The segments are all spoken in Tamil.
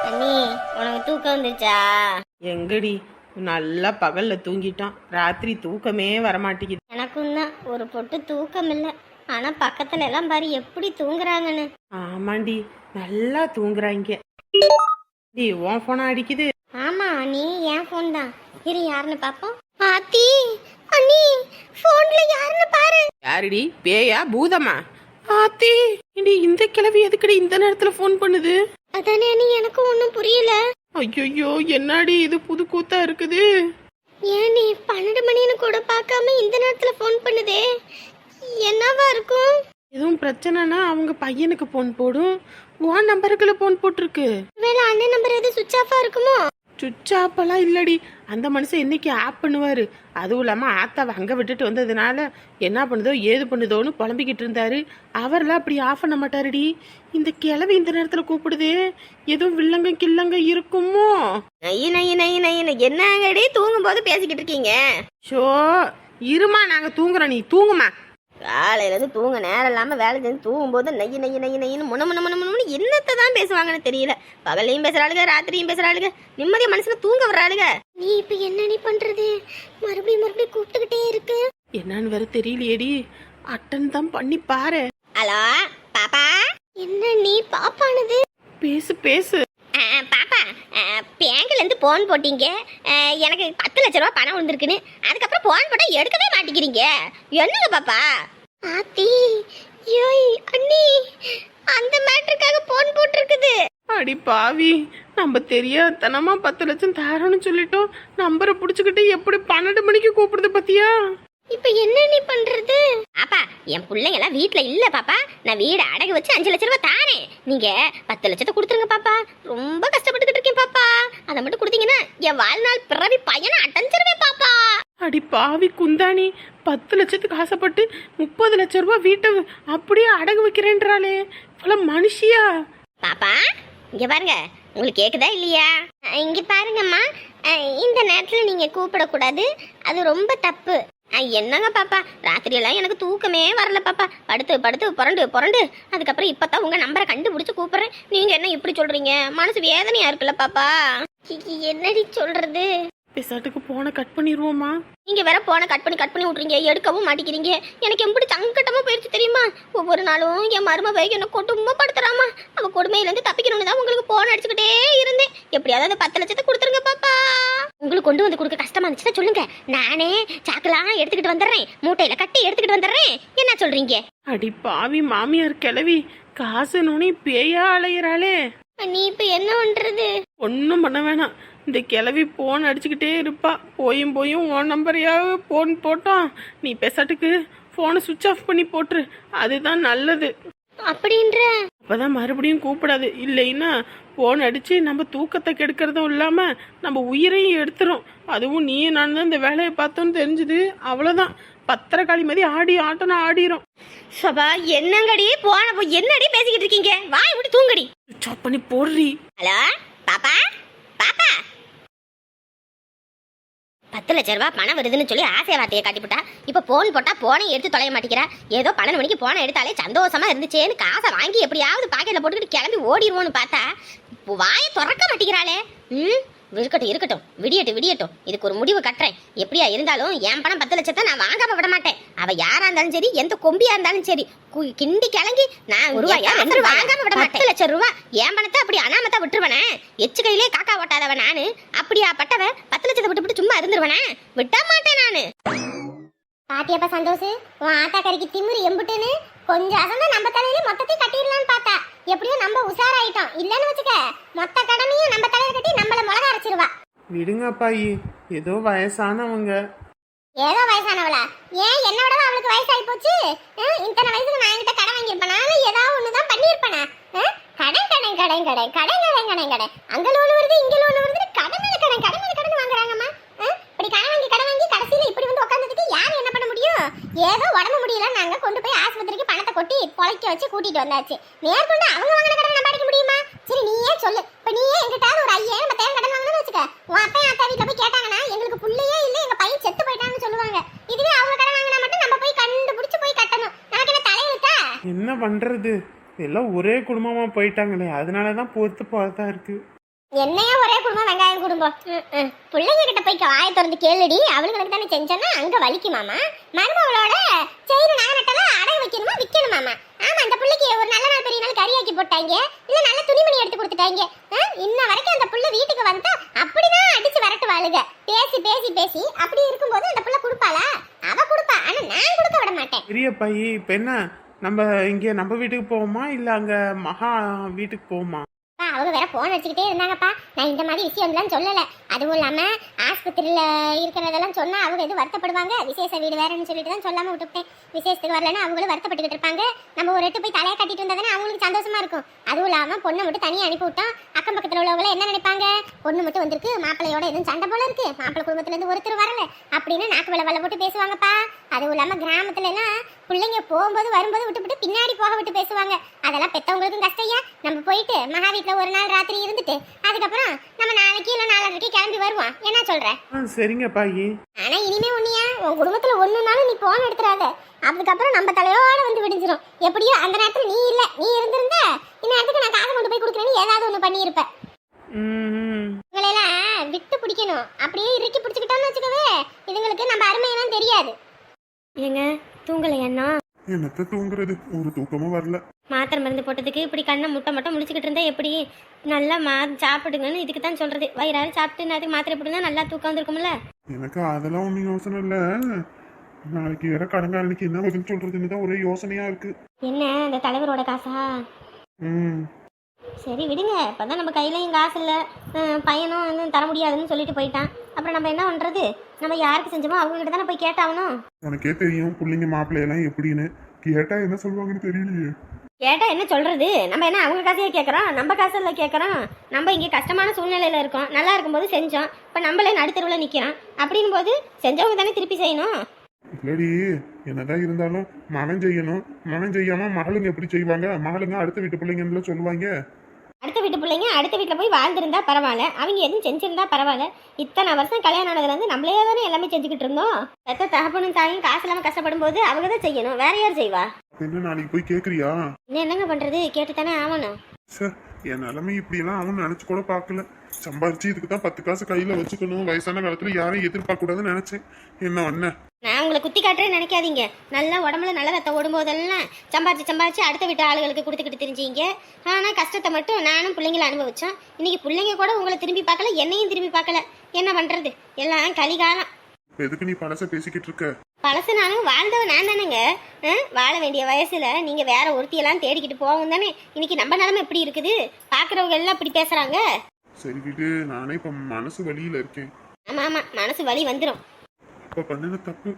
அண்ணி உனக்கு தூக்கம் வந்துச்சா? எங்கடி நல்லா பகல்ல தூங்கிட்டான், ராத்திரி தூக்கமே வரமாட்டேங்குது. எனக்கும் தான் ஒரு பொட்டு தூக்கம் இல்லை. ஆனா பக்கத்துல எல்லாம் பாரு எப்படி தூங்குறாங்கன்னு. ஆமாண்டி, நல்லா தூங்குறாங்க. டி உன் போனா அடிக்குது. ஆமா நீ என் போன் தான். இரு யாருன்னு பாப்போம். ஆத்தி அண்ணி போன்ல யாருன்னு பாரு. யாருடி, பேயா பூதமா? ஆத்தி இடி, இந்த கிழவி எதுக்கடி இந்த நேரத்துல போன் பண்ணுது? அதானே அண்ணி எனக்கும் ஒன்றும் புரியல. ஐயோ, என்னடி இது புது கூத்தா இருக்குது? ஏன் நீ 12 மணின்னு கூட பார்க்காம இந்த நேரத்துல போன் பண்ணுதே, என்னவா இருக்கும்? எதுவும் பிரச்சனைனா அவங்க பையனுக்கு போன் போடும், உன் நம்பருக்குள்ள போன் போட்டிருக்கு. வேலை அண்ணன் நம்பர் எது சுவிட்ச் ஆஃபா இருக்குமோ? சுவிட்ச் ஆப்பெல்லாம் இல்லடி, அந்த மனுஷன் என்னைக்கு ஆப் பண்ணுவாரு. அதுவும் இல்லாம ஆத்தாவை அங்க விட்டுட்டு வந்ததுனால என்ன பண்ணுதோ ஏது பண்ணுதோன்னு புலம்பிக்கிட்டு இருந்தாரு. அவரெல்லாம் அப்படி ஆஃப் பண்ண மாட்டாருடி. இந்த கிழவி இந்த நேரத்துல கூப்பிடுதே, எதுவும் வில்லங்க கில்லங்க இருக்குமோ? என்னங்கடி தூங்கும் போது பேசிக்கிட்டு இருக்கீங்க? ஷோ இருமா, நாங்க தூங்குறோம், நீ தூங்குமா. காலையில இருந்து தூங்க நேரம் இல்லாம வேலை செஞ்சு தூங்கும் போது நையின்னு முன்னு என்னத்தை தான் பேசுவாங்கன்னு தெரியல. பகல்லையும் பேசுறாளுங்க, ராத்திரியும் பேசுறாளுங்க, நிம்மதியா மனசுல தூங்க வர்றாளுங்க. நீ இப்ப என்ன நீ பண்றது? மறுபடியும் கூப்பிட்டுக்கிட்டே இருக்கு. என்னன்னு வேற தெரியலையேடி, அட்டன் தான் பண்ணி பாரு. ஹலோ பாப்பா. என்ன நீ பாப்பானது? பேசு பேசு. பாப்பா, பேங்க்ல இருந்து போன் போட்டீங்க, எனக்கு 10 லட்ச ரூபா பணம் வந்திருக்குன்னு. அதுக்கப்புறம் போன் போட்டா எடுக்கவே மாட்டேங்கிறீங்க, என்னங்க பாப்பா? ஆத்தி யோய் அண்ணி, அந்த மேட்டருக்காக போன் போட்டிருக்குது. அடி பாவி, நம்ம தெரியாதனமா 10 லட்சம் தரோன்னு சொல்லிட்டோம். நம்பரை புடிச்சுக்கிட்டு எப்படி 12 மணிக்கு கூப்பிடுது பத்தியா? இப்ப என்ன நீ பண்றது? பாப்பா, என் பிள்ளைங்க எல்லாம் வீட்டுல இல்ல பாப்பா. நான் வீடு அடகு வச்சு 5 லட்ச ரூபாய் தானே. நீங்க 10 லட்சத்தை கொடுத்துருங்க பாப்பா. ரொம்ப கஷ்டப்பட்டுக்கிட்டு இருக்கேன் பாப்பா. அதை மட்டும் கொடுத்தீங்கன்னா என் வாழ்நாள் பிறவி பையனை அடைஞ்சிருவேன் பாப்பா. அடி பாவி குந்தாணி, 10 லட்சத்துக்கு ஆசைப்பட்டு 30 லட்சம் ரூபாய் வீட்டை அப்படியே அடகு வைக்கிறேன்றாளே, இவ்வளவு மனுஷியா? பாப்பா இங்க பாருங்க, உங்களுக்கு கேக்குதா இல்லையா? இங்க பாருங்கம்மா, இந்த நேரத்துல நீங்க கூப்பிடக்கூடாது, அது ரொம்ப தப்பு. என்னங்க பாப்பா, ராத்திரி எல்லாம் எனக்கு தூக்கமே வரல பாப்பா. படுத்து படுத்து புரண்டு அதுக்கப்புறம் இப்பதான் உங்க நம்பரை கண்டுபிடிச்சு கூப்பிடுறேன். நீங்க என்ன இப்படி சொல்றீங்க? மனசு வேதனையா இருக்குல்ல பாப்பா. என்னடி சொல்றது? பேசாட்டுக்கு போன கட் பண்ணிடுவோமா? நீங்க வேற போன கட் பண்ணி விட்றீங்க, எடுக்கவும் மாட்டேங்கிறீங்க. எனக்கு எப்படி சங்கட்டமா போயிடுச்சு தெரியுமா? ஒவ்வொரு நாளும் என் மருமக என்ன கொடுமைப்படுத்துறாமா. அவ கொடுமையில இருந்து தப்பிக்கணும்னு தான் உங்களுக்கு போன் அடிச்சுக்கிட்டே இருந்தேன். எப்படியாவது அந்த 10 லட்சத்தை கொடுத்துருங்க பாப்பா. உங்களுக்கு கொண்டு வந்து கொடுக்க கஷ்டமா இருந்துச்சுன்னா சொல்லுங்க, நானே சாக்கெல்லாம் எடுத்துக்கிட்டு வந்துடுறேன், மூட்டையில கட்டி எடுத்துக்கிட்டு வந்துடுறேன். என்ன சொல்றீங்க? அடி பாவி மாமியார் கிளவி, காசு நுனி பேயா அலையிறாளே. நீ இப்ப என்ன பண்றது? ஒன்னும் பண்ண வேணாம், இந்த கிளவி போன் அடிச்சுக்கிட்டே இருப்பா. போயும் உன் நம்பரையாவது போன் போட்டோம். நீ பேசாட்டுக்கு போனை சுவிட்ச் ஆஃப் பண்ணி போட்டுரு, அதுதான் நல்லது. அப்படின்ற அப்பதான் மறுபடியும் கூப்பிடாது. இல்லைன்னா போன் அடிச்சு நம்ம தூக்கத்தை கெடுக்கிறதும் இல்லாம நம்ம உயிரையும் எடுத்துரும். அதுவும் நீ நான் தான் இந்த வேலையை பார்த்தோன்னு தெரிஞ்சுது, அவ்வளவுதான். 10 காளி மாதிரி ஆடி ஆட்டனா ஆடிரும். சபா என்னங்கடி போன என்னடி பேசிக்கிட்டு இருக்கீங்க? வாய் விட்டு தூங்கடி. சுவிட்ச் ஆஃப் பண்ணி போடுறி. ஹலோ பாப்பா. பாப்பா 10 லட்ச ரூபாய் பணம் வருதுன்னு சொல்லி ஆசை வார்த்தையை காட்டிவிட்டா. இப்ப போன் போட்டா போனை எடுத்து தொலைய மாட்டேங்கிறா. ஏதோ 12 மணிக்கு போனை எடுத்தாலே சந்தோஷமா இருந்துச்சேன்னு காசை வாங்கி எப்படியாவது பாக்கெட்ல போட்டுக்கிட்டு கிளம்பி ஓடிடுவோன்னு பார்த்தா வாயை திறக்க மாட்டேங்கிறாளே. இருக்கட்டும், விடியட்டும். இதுக்கு ஒரு முடிவு கட்டுறேன். எப்படியா இருந்தாலும் என் பணம் 10 லட்சத்தை நான் வாங்காம விட மாட்டேன். அவ யாரா இருந்தாலும் சரி, எந்த கொம்பியா இருந்தாலும் சரி, கிண்டி கிளங்கி நான் ரூபாயா வாங்காம விட மாட்டேன். 10 லட்சம் ரூபாய் என் பணத்தை அப்படி அனாமத்தா விட்டுருவனே. எச்சு கையிலே காக்கா ஓட்டாதவ நானு. அப்படியா பட்டவ 10 லட்சத்தை விட்டு சும்மா இருந்துருவனே, விட மாட்டேன் நானு. பாத்தியப்பா சந்தோஷ், உன் ஆத்தா கறிக்கு திமிரு எம்புட்டுன்னு கொஞ்சம் அசந்தா நம்ம தலையில மொத்தத்தையும் கட்டிடலான்னு பார்த்தா. எப்படியும் நம்ம உஷாராயிட்டோம். இல்லன்னு வச்சுக்க மொத்த கடனையும் நம்ம தலையில கட்டி நம்மள மிளகா அரைச்சிருவா. விடுங்க அப்பாயி, ஏதோ வயசானவங்க. ஏதோ வயசானவளா? ஏன் என்னோட அவளுக்கு வயசாகி போச்சு? இத்தனை வயசுக்கு நான் என்கிட்ட கடன் வாங்கியிருப்பேனா? ஏதாவது ஒண்ணுதான் பண்ணியிருப்பேனா? கடன் அங்க லோன் வருது, இங்க லோன் வருது, கடன் வாங்குறாங்கம்மா. இப்படி கடன் வாங்கி கடைசியில இப்படி வந்து உட்காந்துட்டு யாரும் என்ன பண்ண முடியும்? ஏதோ உடம்பு முடியல, நாங்க கொண்டு போய் ஆஸ்பத்திரிக்கு பணத்தை கொட்டி பொழைக்க வச்சு கூட்டிட்டு வந்தாச்சு. மேற்கொண்டு அவங்க வாங்கின கடன் நம்ம அடைக்க முடியுமா? சரி நீயே சொல்லு. இப்ப நீயே எங்கிட்ட ஒரு 5000 10,000 கடன் வாங்கணும்னு வச்சுக்க, உன் அப்பா அத்தா வீட்டுல போய் கேட்டாங்கன்னா எங்களுக்கு புள்ளையே இல்ல, எங்க பையன் செத்து போயிட்டான்னு சொல்லுவாங்க. இதுவே அவங்க கடன் வாங்கினா மட்டும் நம்ம போய் கண்டுபிடிச்சு போய் கட்டணும். நமக்கு என்ன தலையெழுத்தா? என்ன பண்றது, எல்லாம் ஒரே குடும்பமா போயிட்டாங்களே, அதனாலதான் பொறுத்து பார்த்தா இருக்கு. என்னையா ஒரே குடும்பம் வெங்காயம் குடும்பம் பிள்ளைங்க கிட்ட போய் வாயை திறந்து கேளுடி. அவளுங்களுக்கு தானே செஞ்சோன்னா அங்க வலிக்குமாமா. மருமகளோட செயின் நகரட்டெல்லாம் அடகு வைக்கணுமா விற்கணுமாமா. ஆமா, அந்த பிள்ளைக்கு ஒரு நல்ல நாள் பெரிய நாள் கறியாக்கி போட்டாங்க, இல்ல நல்ல துணிமணி எடுத்து கொடுத்துட்டாங்க. இன்ன வரைக்கும் அந்த பிள்ளை வீட்டுக்கு வந்தா அப்படிதான் அடிச்சு விரட்டு வாழுக. பேசி பேசி பேசி அப்படி இருக்கும்போது அந்த பிள்ளை கொடுப்பாளா? அவ கொடுப்பா, ஆனா நான் கொடுக்க விட மாட்டேன். பெரிய பையன் இப்போ என்ன, நம்ம இங்கே நம்ம வீட்டுக்கு போவோமா இல்லை அங்கே மகா வீட்டுக்கு போவோமா? அவங்க வேற போன் அடிச்சுக்கிட்டே இருந்தாங்கப்பா. நான் இந்த மாதிரி விஷயம்லாம் சொல்லல. அதுவும் இல்லாம ஆஸ்பத்திரியில இருக்கிறதெல்லாம் சொன்னா அவங்க எதுவும் வருத்தப்படுவாங்க. விசேஷ வீடு வேறன்னு சொல்லிட்டு தான் சொல்லாம விட்டுட்டேன். விசேஷத்துக்கு வரலன்னா அவங்களும் வருத்தப்பட்டுக்கிட்டு இருப்பாங்க. நம்ம ஒரு எட்டு போய் தலையை கட்டிட்டு வந்தாதானே அவங்களுக்கு சந்தோஷமா இருக்கும். அதுவும் இல்லாம பொண்ணை மட்டும் தனியாக அனுப்பி விட்டோம். அக்கம் பக்கத்துல உள்ளவங்க என்ன நினைப்பாங்க? பொண்ணு மட்டும் வந்திருக்கு, மாப்பிள்ளையோட எதுவும் சண்டை போல இருக்கு, மாப்பிள்ளை குடும்பத்துல இருந்து ஒருத்தர் வரல அப்படின்னு நாக்கு வலை போட்டு பேசுவாங்கப்பா. அதுவும் இல்லாம கிராமத்துல எல்லாம் பிள்ளைங்க போகும்போது வரும்போது விட்டு பின்னாடி போக விட்டு பேசுவாங்க. அதெல்லாம் பெத்தவங்களுக்கும் கஷ்டையா. நம்ம போயிட்டு மகா வீட்டுல ஒரு நாள் ராத்திரி இருந்துட்டு அதுக்கப்புறம் நம்ம நாளைக்கு இல்ல நாளைக்கு கிளம்பி வருவோம். என்ன சொல்ற? சரிங்க பாயி. ஆனா இனிமே உன்னியா உன் குடும்பத்துல ஒண்ணுனாலும் நீ போன் எடுத்துறாத. அதுக்கப்புறம் நம்ம தலையோட வந்து விடிஞ்சிரும். எப்படியோ அந்த நேரத்துல நீ இல்ல, நீ இருந்திருந்த இந்நேரத்துக்கு நான் காசை கொண்டு போய் கொடுக்குறேன்னு ஏதாவது ஒண்ணு பண்ணியிருப்ப. இவங்களெல்லாம் விட்டு பிடிக்கணும். அப்படியே இறுக்கி பிடிச்சிக்கிட்டோம்னு வச்சுக்கவே இதுங்களுக்கு நம்ம அருமையெல்லாம் தெரியாது. ஏங்க தூங்கலையா? என்னத்த தூங்குறது, ஒரு தூக்கமும் வரல. மாத்திரை மருந்து போட்டதுக்கு இப்படி கண்ணை முட்டை மட்டும் முடிச்சுக்கிட்டு இருந்தா எப்படி? நல்லா சாப்பிடுங்கன்னு இதுக்கு தான் சொல்றது. வயிறாறு சாப்பிட்டு நேரத்துக்கு மாத்திரை போட்டுருந்தா நல்லா தூக்கம் வந்துருக்கும்ல. எனக்கு அதெல்லாம் ஒன்றும் யோசனை இல்லை. நாளைக்கு வேற கடங்காரனுக்கு என்ன பதில் சொல்றதுன்னு தான் ஒரே யோசனையா இருக்கு. என்ன இந்த தலைவரோட காசா? சரி விடுங்க. இப்போதான் நம்ம கையிலையும் காசு இல்லை, பையனும் வந்து தர முடியாதுன்னு சொல்லிட்டு போயிட்டான். அப்புறம் நம்ம என்ன பண்றது? நம்ம யாருக்கு செஞ்சோமோ அவங்க கிட்ட தானே போய் கேட்டாகணும். உனக்கே தெரியும் பிள்ளைங்க மாப்பிள்ளையெல்லாம் எப்படின்னு. கேட்டா என்ன சொல்லுவாங்கன்னு தெரியலையே. கேட்டா என்ன சொல்றது? நம்ம என்ன அவங்க காசையே கேட்கறோம்? நம்ம காசுல கேட்கறோம். நம்ம இங்கே கஷ்டமான சூழ்நிலையில இருக்கோம். நல்லா இருக்கும்போது செஞ்சோம், இப்போ நம்மளே நடுத்தருவில் நிற்கிறோம். அப்படின் போது செஞ்சவங்க தானே திருப்பி செய்யணும். இல்லடி, என்னதான் இருந்தாலும் மகன் செய்யணும். மகன் செய்யாம மகளுங்க எப்படி செய்வாங்க? மகளுங்க அடுத்த வீட்டு பிள்ளைங்கன்னு சொல்லுவாங்க. அடுத்த வீட்டு பிள்ளைங்க அடுத்த வீட்டில் போய் வாழ்ந்திருந்தா பரவாயில்ல, அவங்க எதுவும் செஞ்சிருந்தா பரவாயில்ல. இத்தனை வருஷம் கல்யாணம் ஆனதுலேருந்து நம்மளே தானே எல்லாமே செஞ்சுக்கிட்டு இருந்தோம். பெத்த தகப்பனும் தாயும் காசு இல்லாமல் கஷ்டப்படும் போது அவங்க தான் செய்யணும், வேற யார் செய்வா? என்ன நாளைக்கு போய் கேக்குறியா? இன்னும் என்னங்க பண்றது? கேட்டு தானே ஆகணும். சார், என் நிலைமை இப்படியெல்லாம் அவன் நினைச்சு கூட பார்க்கல. சம்பாரிச்சு இதுக்கு தான் 10 காசு கையில வச்சுக்கணும், வயசான காலத்துல யாரையும் எதிர்பார்க்க கூடாதுன்னு நினைச்சேன். என்ன நான் உங்களை குத்தி காட்டுறேன்னு நினைக்காதீங்க. நல்லா உடம்புல நல்ல ரத்தம் ஓடும்போதெல்லாம் சம்பாரிச்சு அடுத்த வீட்டு ஆளுகளுக்கு கொடுத்துக்கிட்டு தெரிஞ்சீங்க. ஆனால் கஷ்டத்தை மட்டும் நானும் பிள்ளைங்களை அனுபவிச்சோம். இன்னைக்கு பிள்ளைங்க கூட உங்களை திரும்பி பார்க்கல, என்னையும் திரும்பி பார்க்கல. என்ன பண்றது? எல்லாம் கலிகாலம். எதுக்கு நீ பழச பேசிக்கிட்டு இருக்க? பழசு நானும் வாழ்ந்தவன் நான் தானேங்க. வாழ வேண்டிய வயசுல நீங்க வேற ஒருத்தியெல்லாம் தேடிக்கிட்டு போவோம் தானே. இன்னைக்கு நம்ம நிலைமை எப்படி இருக்குது? பாக்குறவங்க எல்லாம் இப்படி பேசுறாங்க. சரி விடு, நானே இப்ப மனசு வலியில இருக்கேன். ஆமா, மனசு வலி வந்துடும். அப்ப பண்ணின தப்பு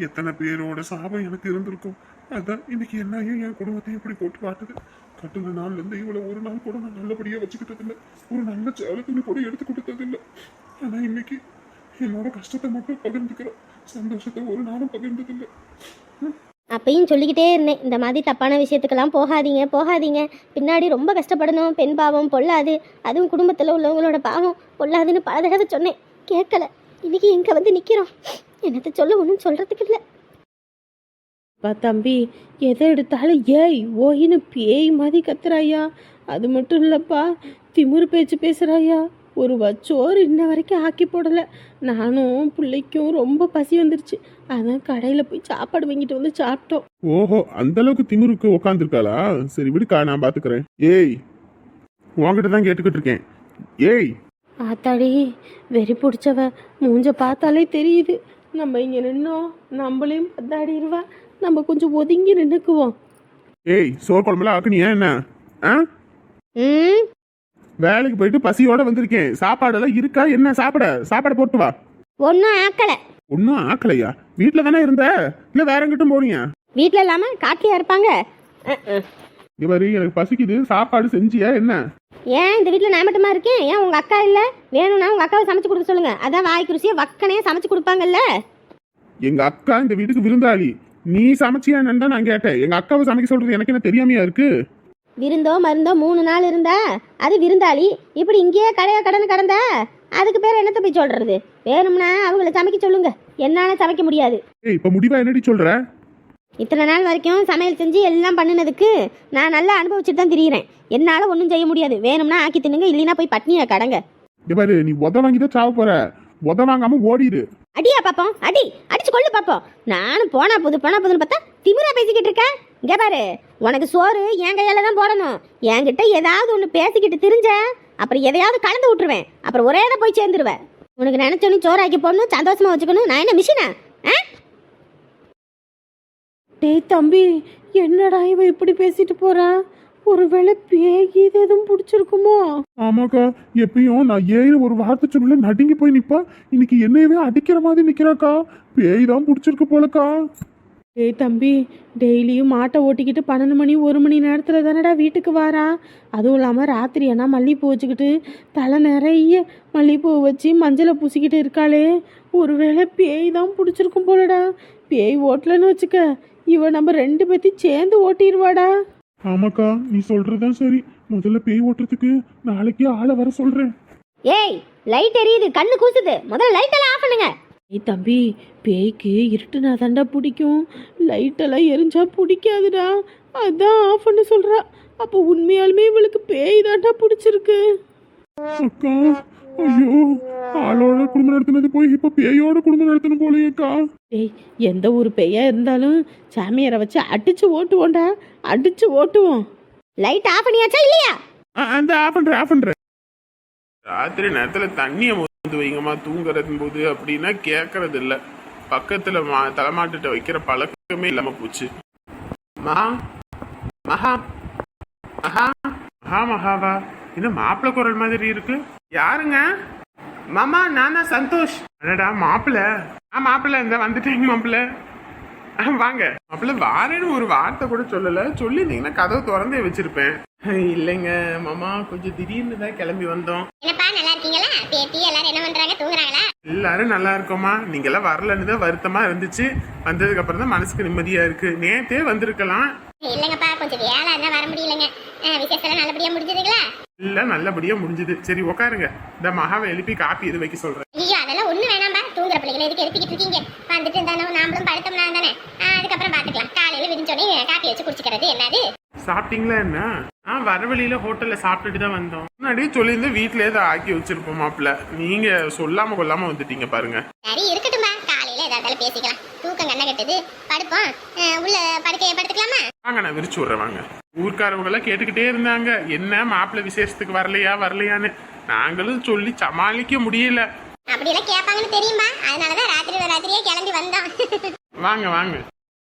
எத்தனை பேரோட சாபம் எனக்கு இருந்திருக்கும். அதான் இன்னைக்கு என்னையும் என் குடும்பத்தையும் இப்படி போட்டு காட்டுது. கட்டுன நாள்ல இருந்து இவ்வளவு ஒரு நாள் கூட நான் நல்லபடியா வச்சுக்கிட்டது இல்லை. ஒரு நல்ல சேலத்துன்னு கூட எடுத்து கொடுத்தது இல்லை. ஆனா இன்னைக்கு என்னோட கஷ்டத்தை மட்டும் பகிர்ந்துக்கிறேன், சந்தோஷத்தை ஒரு நாளும் பகிர்ந்தது இல்லை. அப்பையும் சொல்லிக்கிட்டே இருந்தேன், இந்த மாதிரி தப்பான விஷயத்துக்கெல்லாம் போகாதீங்க, பின்னாடி ரொம்ப கஷ்டப்படணும், பெண் பாவம் பொல்லாது, அதுவும் குடும்பத்தில் உள்ளவங்களோட பாவம் பொல்லாதுன்னு பல தடவை சொன்னேன், கேட்கல. இன்னைக்கு இங்கே வந்து நிற்கிறோம். என்னத்தை சொல்ல ஒன்றும் சொல்கிறதுக்கு இல்லை. தம்பி, எதை எடுத்தாலும் ஏய் ஓயின்னு பேய் மாதிரி கத்துறாயா. அது மட்டும் இல்லைப்பா, திமிரு பேச்சு பேசுகிறாயா. ஒரு வச்சோறு இன்ன வரைக்கும் ஆக்கி போடலை. நானும் பிள்ளைக்கும் ரொம்ப பசி வந்துருச்சு, அதான் கடையில் போய் சாப்பாடு வாங்கிட்டு வந்து சாப்பிட்டோம். ஓஹோ, அந்த அளவுக்கு திமிருக்கு உட்காந்துருக்காளா? சரி விடுக்கா, நான் பாத்துக்கிறேன். ஏய், உன்கிட்ட தான் கேட்டுக்கிட்டு இருக்கேன். ஏய் ஆத்தாடி, வெறி பிடிச்சவ, மூஞ்ச பார்த்தாலே தெரியுது. நம்ம இங்கே நின்னோம் நம்மளையும் பத்தாடிடுவா. நம்ம கொஞ்சம் ஒதுங்கி நின்றுக்குவோம். ஏய், சோறு குழம்புல ஆக்குனியா என்ன? வேலைக்கு போயிட்டு பசியோட வந்திருக்கேன். சாப்பாடெல்லாம் இருக்கா என்ன? சாப்பாடை போட்டு வா. ஒன்றும் ஆக்கலையா? வீட்டில் தானே இருந்த, இல்லை வேற எங்கிட்டும் போனியா? வீட்டில் இல்லாமல் காட்டியா இருப்பாங்க. இவரு எனக்கு பசிக்குது, சாப்பாடு செஞ்சியா என்ன? ஏன் இந்த வீட்டில் நான் மட்டுமா இருக்கேன்? ஏன் உங்கள் அக்கா இல்லை? வேணும்னா உங்கள் அக்காவை சமைச்சு கொடுக்க சொல்லுங்க. அதான் வாய்க்கு ருசியை வக்கனையே சமைச்சு கொடுப்பாங்கல்ல. எங்க அக்கா இந்த வீட்டுக்கு விருந்தாளி. நீ சமைச்சியா என்னன்னு தான் நான் கேட்டேன். எங்க அக்காவை சமைக்க சொல்றது எனக்கு என்ன தெரியாமையா இருக்கு? விருந்தோ மருந்தோ 3 நாள் இருந்தா அது விருந்தாளி. இப்படி இங்கேயே கடன்னு கடந்தா அதுக்கு பேர் என்னத்தை போய் சொல்றது? வேணும்னா அவங்கள சமைக்க சொல்லுங்க, என்னால சமைக்க முடியாது. ஏய், இப்ப முடிவா என்னடி சொல்ற? இத்தனை நாள் வரைக்கும் சமையல் செஞ்சு எல்லாம் பண்ணினதுக்கு நான் நல்லா அனுபவிச்சுட்டு தான் திரியிறேன். என்னால் ஒன்றும் செய்ய முடியாது. வேணும்னா ஆக்கி தின்னுங்க, இல்லைன்னா போய் பட்னியை கடங்க. இங்க பாரு, நீ உத வாங்கிதான் சாவ போற. உத வாங்காம ஓடிடு. அடியா பாப்போம், அடிச்சு கொள்ளு பாப்போம். நானும் போனா போதுன்னு பார்த்தா திமிரா பேசிக்கிட்டு இருக்கேன். இங்க பாரு, உனக்கு சோறு என் கையால தான் போடணும். என்கிட்ட ஏதாவது ஒன்று பேசிக்கிட்டு திரிஞ்ச அப்புறம் எதையாவது கலந்து விட்டுருவேன். அப்புறம் ஒரே தான் போய் சேர்ந்துருவேன். உனக்கு நினைச்சோன்னு சோறாக்கி போடணும், சந்தோஷமா வச்சுக்கணும். நான் என்ன மிஷினா? டேய் தம்பி, என்னடா இவ இப்படி பேசிட்டு போறா? ஒருவேளை பேய் எதுவும் பிடிச்சிருக்குமோ? ஆமாக்கா, எப்பயும் நான் ஏன்னு ஒரு வார்த்தை சொல்லல நடுங்கி போய் நிப்பா. இன்னைக்கு என்னையவே அடிக்கிற மாதிரி நிக்கிறாக்கா. பேய் தான் பிடிச்சிருக்கு போலக்கா. டேய் தம்பி, டெய்லியும் மாட்டை ஓட்டிக்கிட்டு 12 மணி 1 மணி நேரத்தில் தானடா வீட்டுக்கு வாரா. அதுவும் இல்லாமல் ராத்திரி ஏன்னா மல்லிகைப்பூ வச்சுக்கிட்டு தலை நிறைய மல்லிகைப்பூ வச்சு மஞ்சளை பூசிக்கிட்டு இருக்காளே. ஒருவேளை பேய் தான் பிடிச்சிருக்கும் போலடா. பேய் ஓட்டலன்னு வச்சுக்க, இவ நம்ம 2 பேத்தையும் சேர்ந்து ஓட்டிடுவாடா. ஆமாக்கா, நீ சொல்றதுதான் சரி. முதல்ல பேய் ஓட்டுறதுக்கு நாளைக்கு ஆளை வர சொல்றேன். ஏய், லைட் எரியுது, கண்ணு கூசுது. முதல்ல லைட் எல்லாம் ஆஃப் பண்ணுங்க. ஏய் தம்பி, பேய்க்கு இருட்டுனா தாண்டா பிடிக்கும், லைட்டெல்லாம் எரிஞ்சா பிடிக்காதுடா. அதான் ஆஃப் பண்ண சொல்கிறா. அப்போ உண்மையாலுமே இவளுக்கு பேய் தாண்டா பிடிச்சிருக்கு. அக்கா, ஐயோ, ஆளோட குடும்பம் நடத்தினது போய் இப்ப பேயோட குடும்பம் நடத்தணும் போலயேக்கா. ஏய், எந்த ஒரு பேயா இருந்தாலும் சாமியாரை வச்சு அடிச்சு ஓட்டுவோண்டா, அடிச்சு ஓட்டுவோம். லைட் ஆஃப் பண்ணியாச்சா இல்லையா? அந்த ஆஃப் பண்றேன். ராத்திரி நேரத்துல தண்ணியை மோந்து வைங்கம்மா தூங்குறது போது அப்படின்னா கேட்கறது இல்ல. பக்கத்துல தலைமாட்டுட்ட வைக்கிற பழக்கமே இல்லாம போச்சு. மகா மகா மகா மகா மகாவா, என்ன மாப்பிள்ளை குரல் மாதிரி இருக்கு? யாருங்க? மாமா, நானா சந்தோஷ். அடடா மாப்பிள்ள. மாப்பிள்ள இந்த வந்துட்டேங்க மாப்பிள்ள. வாங்க மாப்பிள்ள. வாரேன்னு ஒரு வார்த்தை கூட சொல்லல. சொல்லியிருந்தீங்கன்னா கதவு திறந்தே வச்சிருப்பேன். இல்லைங்க மாமா, கொஞ்சம் திடீர்னு தான் கிளம்பி வந்தோம். என்னப்பா, நல்லா இருக்கீங்களா? பேத்தி எல்லாரும் என்ன பண்றாங்க? தூங்குறாங்களா? எல்லாரும் நல்லா இருக்கோமா. நீங்க எல்லாம் வரலன்னு தான் வருத்தமா இருந்துச்சு. வந்ததுக்கு அப்புறம் தான் மனசுக்கு நிம்மதியா இருக்கு. நேத்தே வந்திருக்கலாம். இல்லங்கப்பா, கொஞ்சம் வேலை இருந்தா வர முடியலங்க. விசேஷம் நல்லபடியா முடிஞ்சதுங்களா? இல்ல, நல்லபடியா முடிஞ்சது. சரி உட்காருங்க. இந்த மகாவை எழுப்பி காப்பி எது வைக்க சொல்றேன். ஐயோ, அதெல்லாம் ஒண்ணு வேணாம்பா. தூங்குற பிள்ளைகளை எதுக்கு எழுப்பிக்கிட்டு இருக்கீங்க? வந்துட்டு இருந்தானோ நாமளும் படுத்தோம்னா தானே. அதுக்கப்புறம் பாத்துக்கலாம். காலையில விரிஞ்சோடனே காப்பி வச்சு குடிச்சுக்கிறது. என்னது? சாப்பிட்டீங்களா? என்ன வர வழியில ஹோட்டல்ல சாப்பிட்டுட்டு தான் வந்தோம். முன்னாடியே சொல்லியிருந்து வீட்லயே தான் ஆக்கி வச்சிருப்போம் மாப்பிள்ள. நீங்க சொல்லாம கொள்ளாம வந்துட்டீங்க பாருங்க. சரி இருக்கட்டும்பா, காலையில ஏதாவது பேசிக்கலாம். தூக்கம் கண்ண கட்டுது, படுப்போம். உள்ள படுக்கைய படுத்துக்கலாமா? வாங்க, நான் விரிச்சு விடுறேன் வாங்க. ஊர்க்காரவங்க எல்லாம் கேட்டுக்கிட்டே இருந்தாங்க, என்ன மாப்பிள்ள விசேஷத்துக்கு வரலையான்னு. நாங்களும் சொல்லி சமாளிக்க முடியல. அப்படி எல்லாம் கேட்பாங்கன்னு தெரியுமா? அதனாலதான் ராத்திரியே கிளம்பி வந்தோம். வாங்க வாங்க.